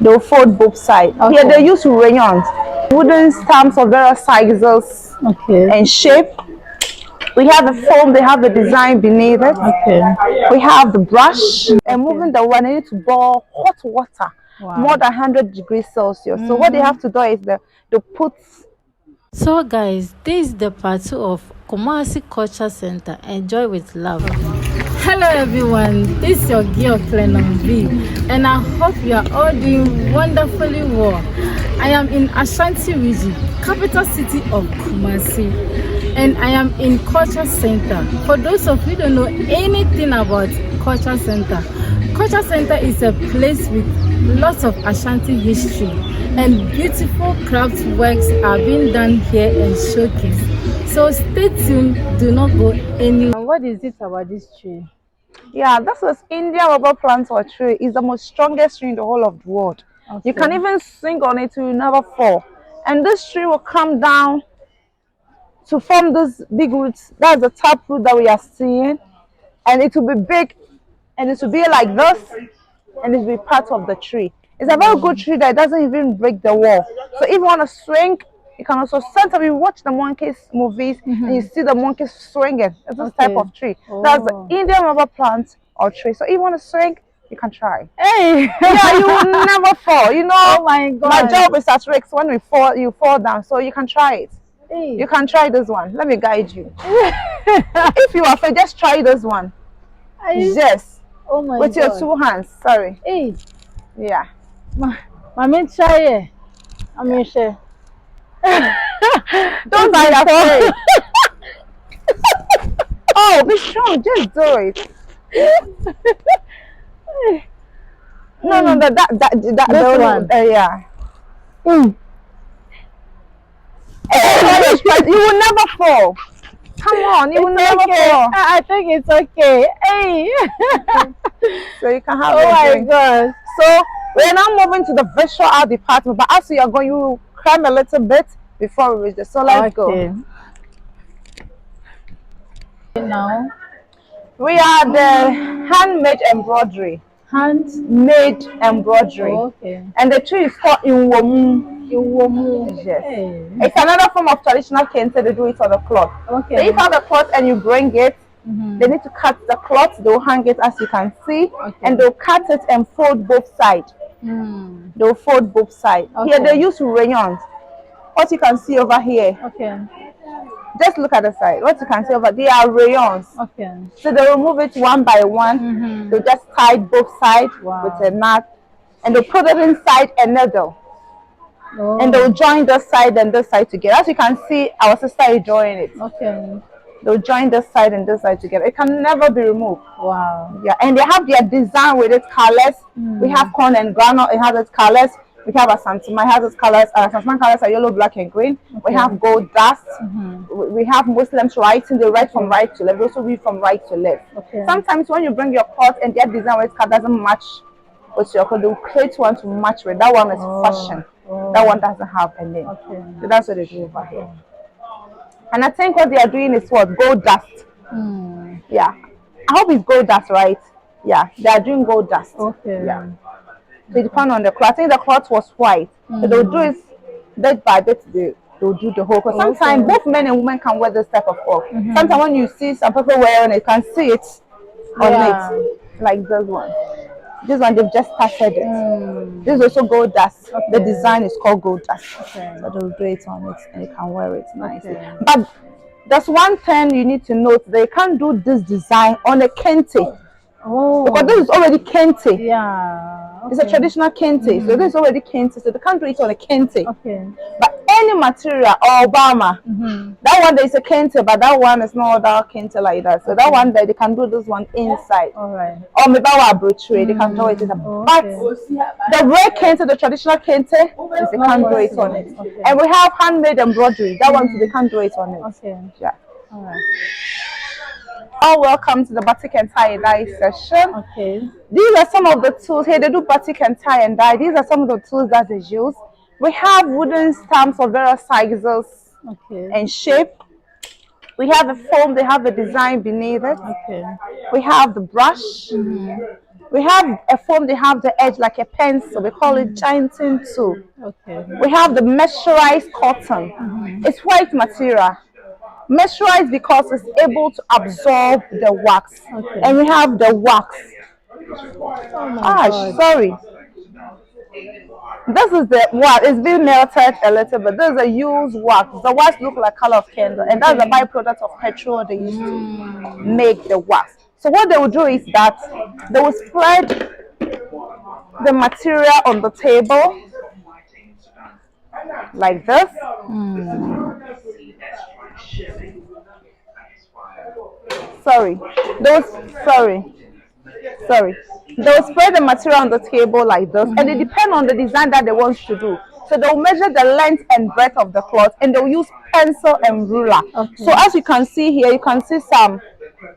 They'll fold both sides. Okay. Here they use rayons, wooden stamps of various sizes Okay. and shape. We have the foam, they have the design beneath it. Okay. We have the brush, and Okay. moving the one, you need to boil hot water, Wow. more than 100 degrees Celsius. So what they have to do is they put. So guys, this is the part 2 of Kumasi Culture Center. Enjoy with love. Hello everyone, this is your girl Clenon V, and I hope you are all doing wonderfully well. I am in Ashanti region, capital city of Kumasi, and I am in Culture Center. For those of you who don't know anything about Culture Center is a place with lots of Ashanti history, and beautiful craft works are being done here and showcased. So stay tuned, do not go anywhere. What is it about this tree? Yeah, this is Indian rubber plant or tree. It's the most strongest tree in the whole of the world. Okay. You can even swing on it, it will never fall. And this tree will come down to form those big roots. That's the top root that we are seeing. And it will be big, and it will be like this, and it will be part of the tree. It's a very good tree that doesn't even break the wall. So if you want to swing, you can also sometimes you watch the monkeys movies and you see the monkeys swinging. It's this type of tree. That's the Indian rubber plant or tree. So if you want to swing, you can try. Hey! Yeah, you will never fall. You know, Oh my God. my job is at risk. When we fall, you fall down. So you can try it. Hey. You can try this one. Let me guide you. If you are afraid, just try this one. Yes. Oh my With God. your two hands. Sorry. Hey. Yeah. Mommy, try it. I mean, sure. Don't be afraid. Oh, be strong. Just do it. No, that This one. yeah. You will never fall. Come on, you will never fall. I think it's okay. Hey. So you can have Oh a my drink. God. So we're now moving to the visual art department, but as we are going, you will climb a little bit before we reach the. So let's go. Now, We are the handmade embroidery. Handmade embroidery. Oh, okay. And the tree is called Inwomu. Yes. Hey. It's another form of traditional kente. They do it on the cloth. Okay. So if you have the cloth and you bring it, they need to cut the cloth. They'll hang it as you can see, and they'll cut it and fold both sides. They'll fold both sides. Here they use rayons. What you can see over here. Okay. Just look at the side. What you can see over there are rayons. Okay. So they remove it one by one. They just tie both sides with a knot, and they put it inside a needle. Oh. And they'll join this side and this side together. As you can see, our sister is joining it. Okay. They'll join this side and this side together. It can never be removed. Wow. Yeah, and they have their design with its colors. We have corn and groundnut. It has its colors. We have Ashanti. It has its colors. Ashanti colors are yellow, black, and green. We have gold dust. We have Muslims writing. They write from right to left. They also read from right to left. Sometimes when you bring your cloth and their design with color doesn't match with your cloth, they'll create one to match with. That one is fashion. That one doesn't have a name. So that's what they do over here. And I think what they are doing is what? Gold dust. Yeah. I hope it's gold dust, right? Yeah, they are doing gold dust. Okay. Yeah. So it depends on the cloth. I think the cloth was white. So they'll do it bit by bit. They'll do the whole cloth. Sometimes both men and women can wear this type of cloth. Sometimes when you see some people wearing it, you can see it on it. Like this one. This one, they've just started it. This is also gold dust. The design is called gold dust. So they'll do it on it and you can wear it nicely. But there's one thing you need to note. They can't do this design on a kente. Because this is already kente. Yeah. It's a traditional kente. So this is already kente. So they can't do it on a kente. But any material or Obama, that one there is a kente, but that one is not that kente like that. So that one there they can do this one inside. Alright. Or maybe our brochure, they can do it in the but the real kente, the traditional kente, is they can't do it on it. And we have handmade embroidery. That one they can't do it on it. Yeah. Alright. Oh, welcome to the batik and tie and dye session. These are some of the tools here. They do batik and tie and dye. These are some of the tools that they use. We have wooden stamps of various sizes and shape. We have the foam. They have the design beneath it. We have the brush. We have a foam, they have the edge like a pencil. We call it giantin too. Okay. We have the messurized cotton. It's white material. Messurized because it's able to absorb the wax. Okay. And we have the wax. Oh my Ah, God. sorry. This is the wax. It's been melted a little bit. This is a used wax. The wax look like color of candle, and that's the byproduct of petrol they used to make the wax. So what they will do is that they will spread the material on the table like this. Sorry, those sorry. Sorry. They'll spread the material on the table like this, and it depends on the design that they want to do. So they'll measure the length and breadth of the cloth, and they'll use pencil and ruler. Okay. So as you can see here, you can see some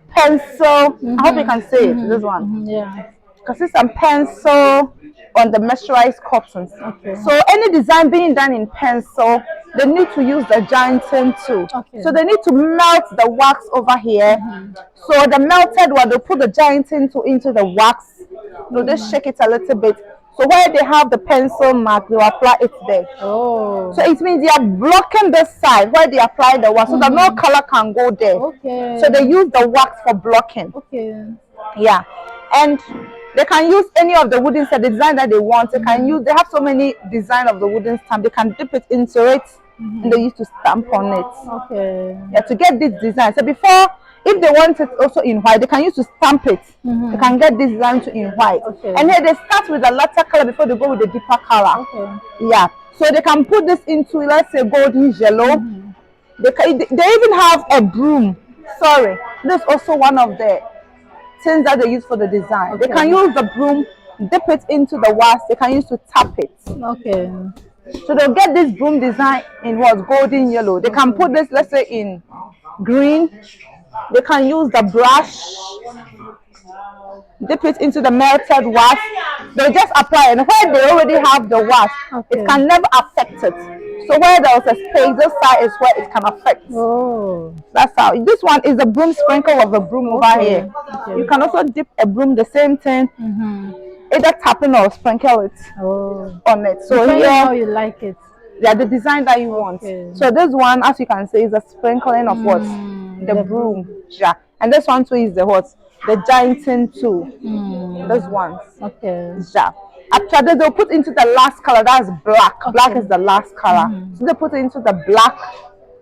pencil. I hope you can see it. This one. Yeah. You can see some pencil on the messurized cottons. Okay. So any design being done in pencil, they need to use the giantin too. Okay. So they need to melt the wax over here. So the melted one, they put the giantin into the wax. They'll just shake it a little bit. So where they have the pencil mark, they'll apply it there. Oh. So it means they are blocking this side where they apply the wax so that no color can go there. Okay. So they use the wax for blocking. Okay. Yeah, and they can use any of the wooden stamp, the design that they want. They can use. They have so many design of the wooden stamp. They can dip it into it, and they used to stamp on it. Okay. Yeah, to get this design. So before, if they want it also in white, they can use to stamp it. They can get this design to in white. Okay. And here they start with the lighter color before they go with the deeper color. Okay. Yeah, so they can put this into, let's say, golden yellow. They even have a broom. Sorry, this is also one of the things that they use for the design. Okay. They can use the broom, dip it into the wax. They can use to tap it. Okay. So they'll get this broom design in what? Golden yellow. They can put this, let's say, in green. They can use the brush, dip it into the melted wax. They just apply it. And where they already have the wax, Okay. it can never affect it. So where there was a space, this side is where it can affect. Oh. That's how. This one is a broom sprinkle of a broom over here. Okay. You can also dip a broom, the same thing. Either tapping or sprinkle it on it. So Depending here, how you like it. yeah, the design that you want. Okay. So this one, as you can see, is a sprinkling of what? The broom. Yeah. And this one too is the what? The giantin too. This one. Okay. Yeah. After that, they'll put into the last color. That's black. Black is the last color. So they put it into the black.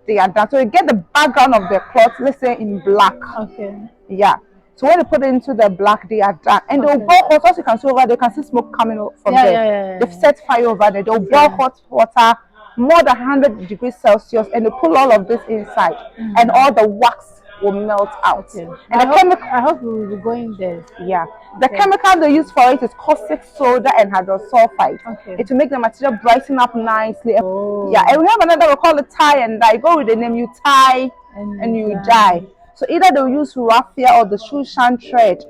They are done. So you get the background of the cloth, let's say in black. Okay. Yeah. So when they put it into the black, they are done. And they'll boil hot. As you can see over there, you can see smoke coming out from there. Yeah. They've set fire over there. They'll boil hot water, more than 100 degrees Celsius, and they pull all of this inside. And all the wax will melt out. Okay. And I hope we will be going there. yeah, the chemical they use for it is caustic soda and hydrosulfide. Okay. It will make the material brighten up nicely. Oh. Yeah, and we have another, we call it tie and dye. Go with the name, you tie and you dye. So either they'll use raffia or the Shushan thread.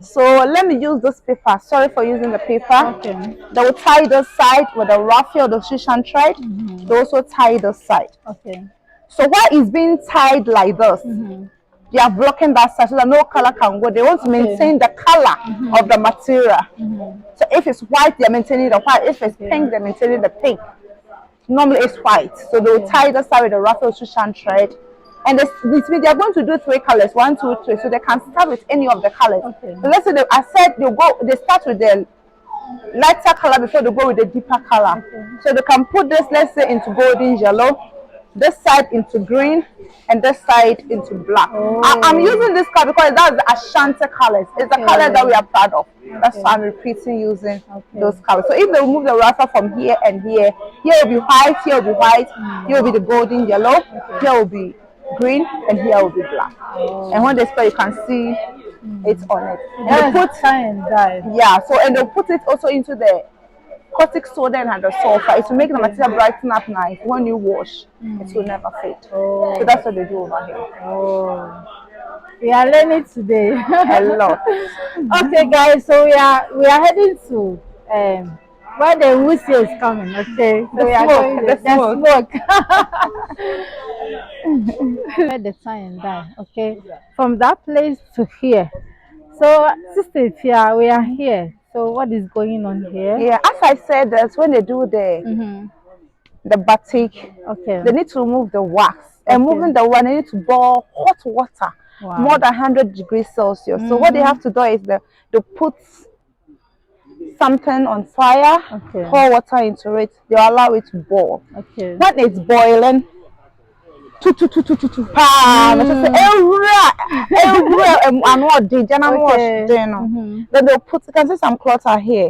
So let me use this paper. Sorry for using the paper. Okay. They will tie this side with the raffia or the Shushan thread. They also tie this side. Okay. So why is being tied like this? They are blocking that side so that no color can go. They want to maintain the color of the material. So if it's white, they're maintaining the white. If it's pink, they're maintaining the pink. Normally it's white. So they will tie the side with the raffia Shushan thread. And this means they are going to do 3 colors, 1, 2, 3. So they can start with any of the colors. Okay. So let's say they start with the lighter color before they go with the deeper color. Okay. So they can put this, let's say, into golden yellow, this side into green, and this side into black. I'm using this color because that's the Ashanti colors. It's the color that we are proud of. That's why I'm repeating using those colors. So if they remove the raffia from here and here will be white, here will be white, here will be the golden yellow, here will be green, and here will be black. And when they spray, you can see it on it. And they put tie and dye. yeah, so and they'll put it also into the caustic soda and hydrosulfide to make the material brighten up nice. When you wash, it will never fade. So that's what they do over here. Oh. We are learning today. A lot. Okay, guys, so we are heading to where the whistle is coming. Okay, so we are going The smoke. Where the tie and dye. Okay, from that place to here. So, Sister Fia, we are here. So, what is going on here? Yeah, as I said, that's when they do Mm-hmm. the batik, Okay. they need to remove the wax. And Okay. moving the wax, they need to boil hot water, more Wow. than 100 degrees Celsius. So what they Mm-hmm. have to do is they put something on fire, Okay. pour water into it, they allow it to boil. Okay. When it's boiling, palm. It's just Mm. everywhere and what did and wash Okay. dinner. Mm-hmm. Then they'll put you can see some cloth are here.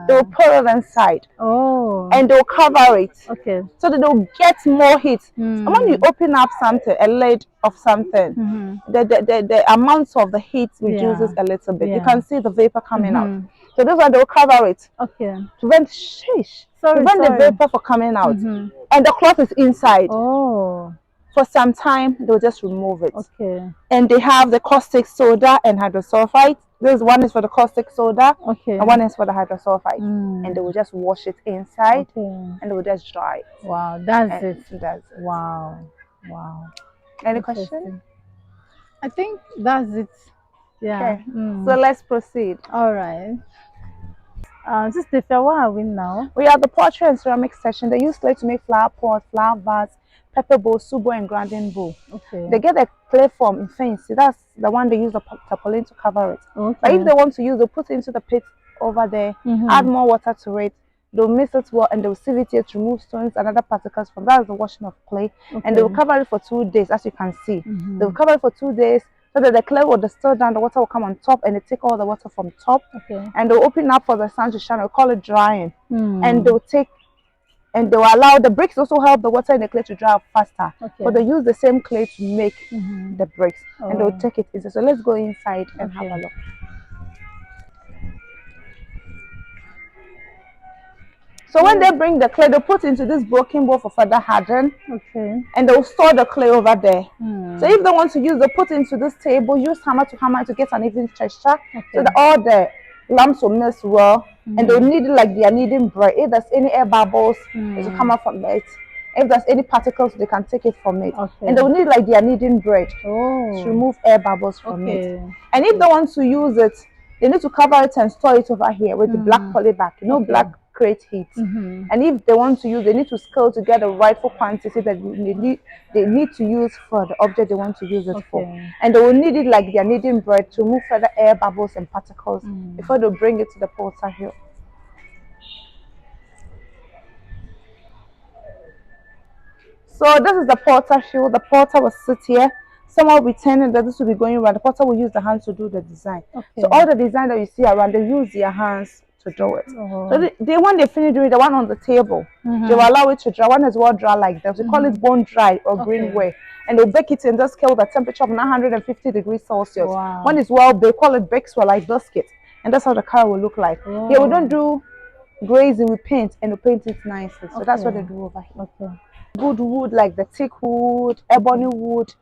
They'll Yeah. put it inside Oh. and they'll cover it Okay. so that they'll get more heat. And when you Mm. open up something, a lid of something, Mm-hmm. the amount of the heat Yeah. reduces a little bit. You Yeah. can see the vapor coming out. Mm-hmm. So this one they'll cover it Okay. prevent Sorry, prevent the sorry. vapor from coming out. Mm-hmm. And the cloth is inside. Oh. For some time, they'll just remove it. Okay. And they have the caustic soda and hydrosulfide. This one is for the caustic soda, Okay. and one is for the hydrosulfide. Mm. And they will just wash it inside, Okay. and they will just dry it. Wow, that's And it. that's it. Wow. Wow. Any question? Interesting. I think that's it. Yeah. Okay. So Mm. let's proceed. All right. Sister Fia, what are we now? We have the pottery and ceramic section. They use clay to make flower pots, flower vase, pepper bowl, soup bowl, and grinding bowl. Okay. They get a clay form in fancy. That's the one they use the tarpaulin to cover it. Okay. But if they want to use, they put it into the pit over there, add more water to it. They'll mix it well and they'll sieve it here to remove stones and other particles from that is the washing of clay. Okay. And they will cover it for 2 days, as you can see. They will cover it for 2 days so that the clay will distill down, the water will come on top and they take all the water from top. Okay. And they'll open up for the sun to shine. We'll call it drying. And Mm. they'll allow the bricks also help the water in the clay to dry up faster. Okay. But they use the same clay to make the bricks. And they'll Oh. take it easy. So let's go inside and have Okay. a look. So when they bring the clay, they put into this broken bowl for further harden. Okay. And they'll store the clay over there. Mm. So if they want to use, they put into this table, use hammer to get an even texture. Okay. So that all the lumps will mix well. And they'll knead it like they are kneading bread. If there's any air bubbles, it will come out from it. If there's any particles, they can take it from it. Okay. And they'll knead like they are kneading bread Oh. to remove air bubbles from Okay. it. And if they want to use it, they need to cover it and store it over here with the black polyback. You know, Okay. black creates heat. And if they want to use, they need to scale to get the rightful quantity that they need to use for the object they want to use it for. And they will knead it like they are kneading bread to remove further air bubbles and particles before they bring it to the potter hill. So this is the potter hill. The potter will sit here. Someone will be turning that this will be going around. The potter will use the hands to do the design. Okay. So all the design that you see around, they use their hands to do it. Oh. So when they finish doing the one on the table, they will allow it to dry. One is well dry like that. We call it bone dry or green way. And they'll bake it in this scale with a temperature of 950 degrees Celsius. Wow. When it's well baked, call it baked well like biscuit. And that's how the color will look like. Oh. Yeah, we don't do grazing, we paint and we paint it nicely. So that's what they do over here. Okay. Good wood like the teak wood, ebony wood,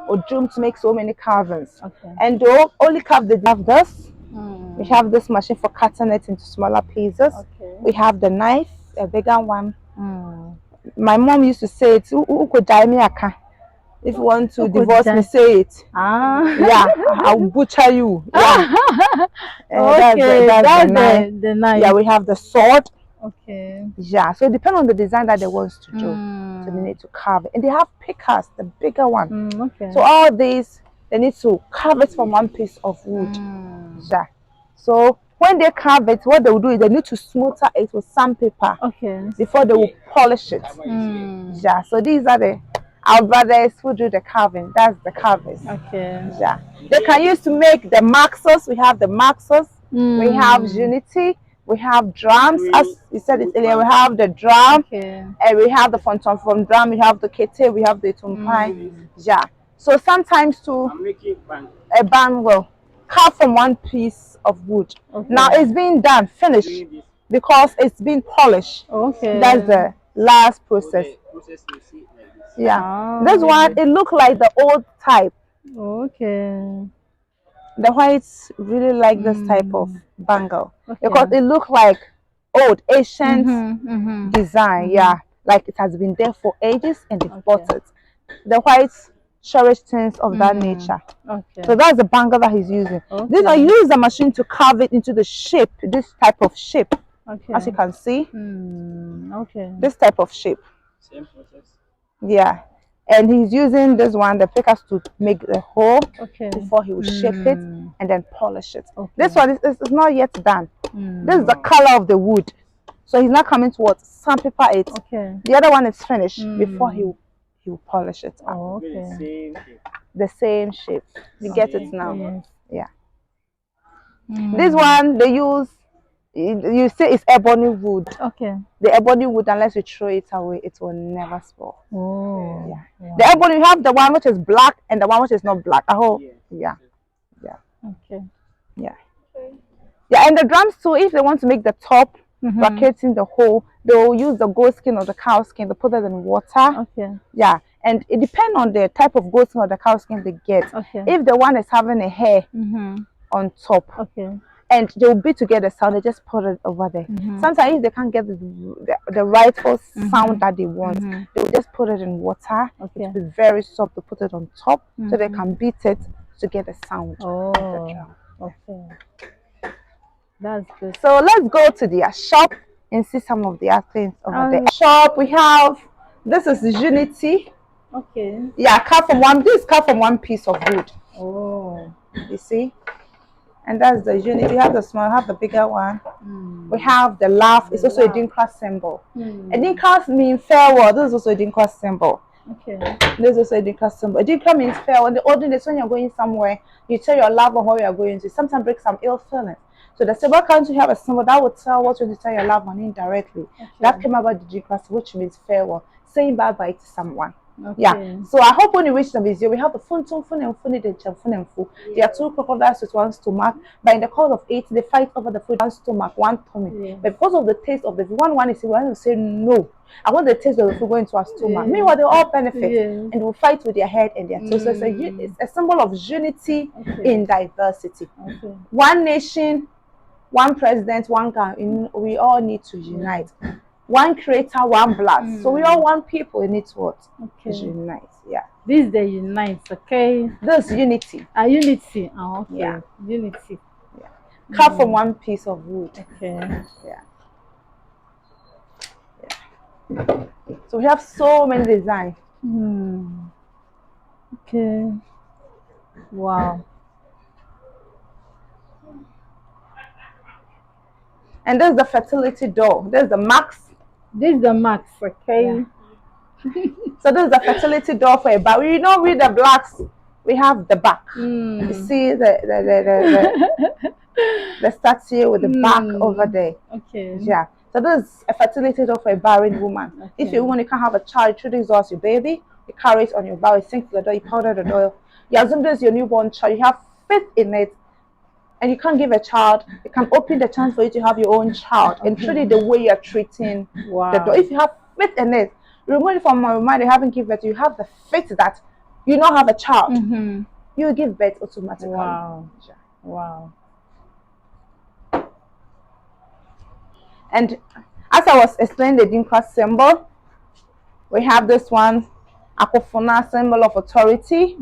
or doom to make so many carvings. Okay. And they only carve the have this. We have this machine for cutting it into smaller pieces. Okay. We have the knife, a bigger one. My mom used to say it, "Who could die me aka?" If you want to divorce me, say it. Yeah, I'll butcher you. Yeah. Okay, that's the knife. Yeah, we have the sword. Okay. Yeah, so it depends on the design that they want to do. So they need to carve it. And they have pickers, the bigger one. Okay. So all these, they need to carve it from one piece of wood. Yeah. So when they carve it, what they will do is they need to smother it with sandpaper. Okay. Before they will polish it. Yeah. So these are our brothers who do the carving. That's the carvers. Okay. Yeah. They can use to make the maxos. We have the maxos. We have unity. We have drums. As you said it earlier, we have the drum. Okay. And we have the fonton from drum. We have the kete. We have the tumpai. Yeah. So sometimes too, a band will carve from one piece of wood. Okay. Now it's being done, finished, because it's been polished. Okay. That's the last process. Yeah. This one, it look like the old type. Okay. The whites really like this type of bangle because it look like old ancient design. Yeah, like it has been there for ages and they've bought it. The whites cherish things of that nature. Okay. So that's the bangle that he's using. This I Okay. use the machine to carve it into the shape, this type of shape, Okay. as you can see, Okay. this type of shape. Same process. Yeah, and he's using this one, the pickers, to make the hole Okay. before he will shape it and then polish it. Okay. This one is not yet done. This is the color of the wood, so he's not coming to what sandpaper it. Okay. The other one is finished before he will polish it up. Oh, okay. Same shape. The same shape. You get it now. Yes. Yeah. This one they use. You say it's ebony wood. Okay. The ebony wood, unless you throw it away, it will never spoil. Oh. Yeah. Wow. The ebony, you have the one which is black and the one which is not black. I hope. Yeah. Yeah. Okay. Yeah. Yeah. And the drums too, if they want to make the top brackets the hole, they will use the goat skin or the cow skin to put it in water. Okay. Yeah. And it depends on the type of goat skin or the cow skin they get. Okay. If the one is having a hair on top, okay. and they'll be together sound, they just put it over there. Sometimes if they can't get the rightful sound that they want, they'll just put it in water. Okay. It'll be very soft to put it on top so they can beat it to get the sound of the drum. Okay. That's good. So let's go to their shop and see some of their things over there. Shop, we have, this is Unity. Okay. Yeah, cut from one, this is cut from one piece of wood. Oh. You see? And that's the Unity. We have the small, we have the bigger one. We have the laugh. It's also a Dinka symbol. A Dinka means farewell. This is also a Dinka symbol. Okay. This is also a Dinka symbol. A Dinka means farewell. In the olden days, when you're going somewhere, you tell your loved one where you're going to. Sometimes break some ill feelings. So the symbol country have a symbol that would tell what you tell your loved one indirectly. Okay. That came about the Dinka, which means farewell, saying bye bye to someone. Okay. Yeah. So I hope when you reach the museum, we have the phone and phone. There are two crocodiles with one stomach. But in the course of 8, they fight over the food, one stomach, one tummy. Yeah. But because of the taste of the food, one is going to say no. I want the taste of the food going to our stomach. Yeah. Meanwhile, they all benefit and will fight with their head and their toes. So it's a symbol of unity in diversity. Okay. One nation, one president, one God. We all need to unite. One creator, one blood. So we all one people. We need to what? Okay. Unite. Yeah. This is the unite. Okay. This unity. Unity. Oh, okay. Yeah. Unity. Yeah. Cut from one piece of wood. Okay. Yeah. Yeah. So we have so many designs. Okay. Wow. And this is the fertility door. This is the max. This is the max, okay? Yeah. So this is the fertility door for a back. We don't read the blacks. We have the back. You see the statue with the back over there. Okay. Yeah. So this is a fertility door for a barren woman. Okay. If you want, you can't have a child, through this door, your baby, you carry it on your back, you sink to the door, you powder the door. You assume this is your newborn child. You have faith in it. And you can't give a child, it can open the chance for you to have your own child. And truly the way you're treating the door. If you have faith in it, remove it from my mind, you haven't given birth, you have the faith that you don't have a child. You give birth automatically. Wow. Wow. And as I was explaining the Dinka symbol, we have this one, Akofona, symbol of authority.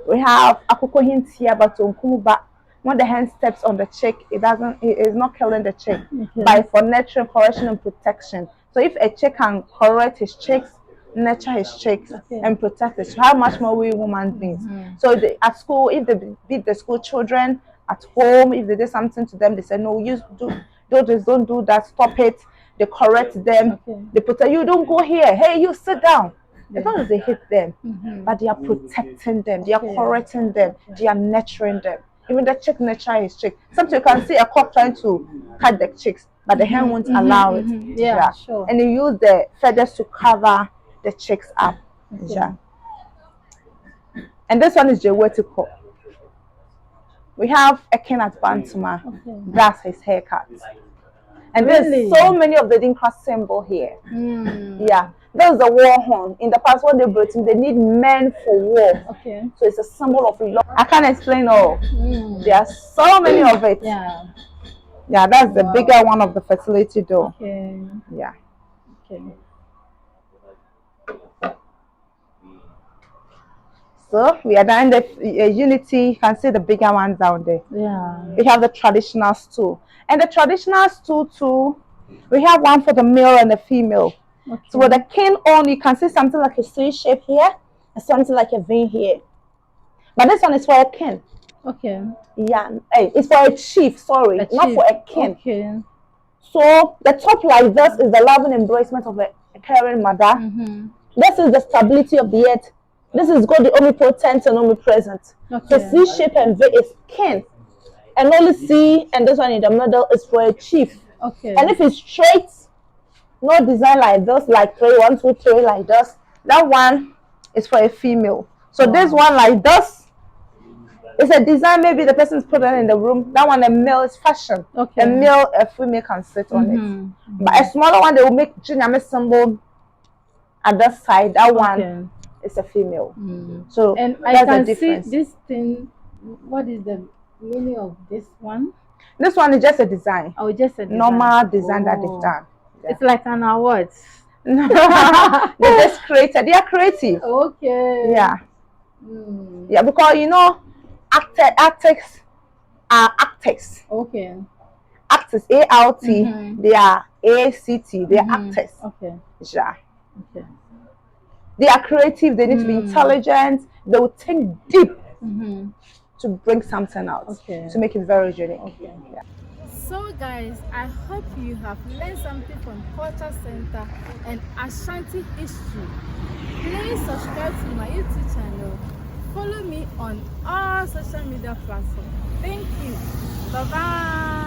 We have Akokohin Tiaba Tonkumuba. When the hand steps on the chick, it is not killing the chick, but for nurturing, correction, and protection. So if a chick can correct his chicks, nurture his chicks, and protect it, how much more we human beings? So at school, if they beat the school children, at home, if they did something to them, they say, no, don't do that, stop it. They correct them, they protect you, don't go here, hey, you sit down. As long as they hit them, but they are protecting them, they are correcting them, they are nurturing them. Even the chick nurture his chick. Sometimes you can see a cock trying to cut the chicks, but the hen won't allow it. Yeah, sure. And you use the feathers to cover the chicks up. Yeah. And this one is Jewetico. We have a king at Bantuma. That's his haircut. And there's so many of the Dinka symbol here. Yeah. There's the war horn. In the past, when they brought in, they need men for war. Okay. So it's a symbol of love. I can't explain all. There are so many of it. Yeah. Yeah, that's the bigger one of the fertility door. Okay. Yeah. Okay. So we are down the unity. You can see the bigger ones down there. Yeah. We have the traditional stool, and the traditional stool too. We have one for the male and the female. Okay. So with the cane on, you can see something like a C shape here and something like a V here. But this one is for a king. Okay. Yeah, it's for a chief. Sorry, not for a king. Okay. So the top like this is the loving embracement of a caring mother. This is the stability of the earth. This is God, the omnipotent and omnipresent. Okay. So C shape and V is king. And only C and this one in the middle is for a chief. Okay. And if it's straight, no design like this, like 3, 1, 2, 3 like this, that one is for a female. So this one like this, it's a design, maybe the person's put it in the room. That one, a male is fashion. Okay. A female can sit on it. But a smaller one, they will make junior symbol at the side. That one is a female. So and I can see this thing. What is the meaning of this one? This one is just a design. Oh, just a design. Normal design that they've done. Yeah. It's like an award. They just created. They are creative. Okay. Yeah. Yeah, because you know, actors are actors. Okay. Actors, ALT. They are ACT. They are actors. Okay. Yeah. Okay. They are creative. They need to be intelligent. They will think deep to bring something out. Okay. To make it very unique. Okay. Yeah. So guys, I hope you have learned something from Culture Center and Ashanti history. Please subscribe to my YouTube channel. Follow me on all social media platforms. Thank you. Bye bye.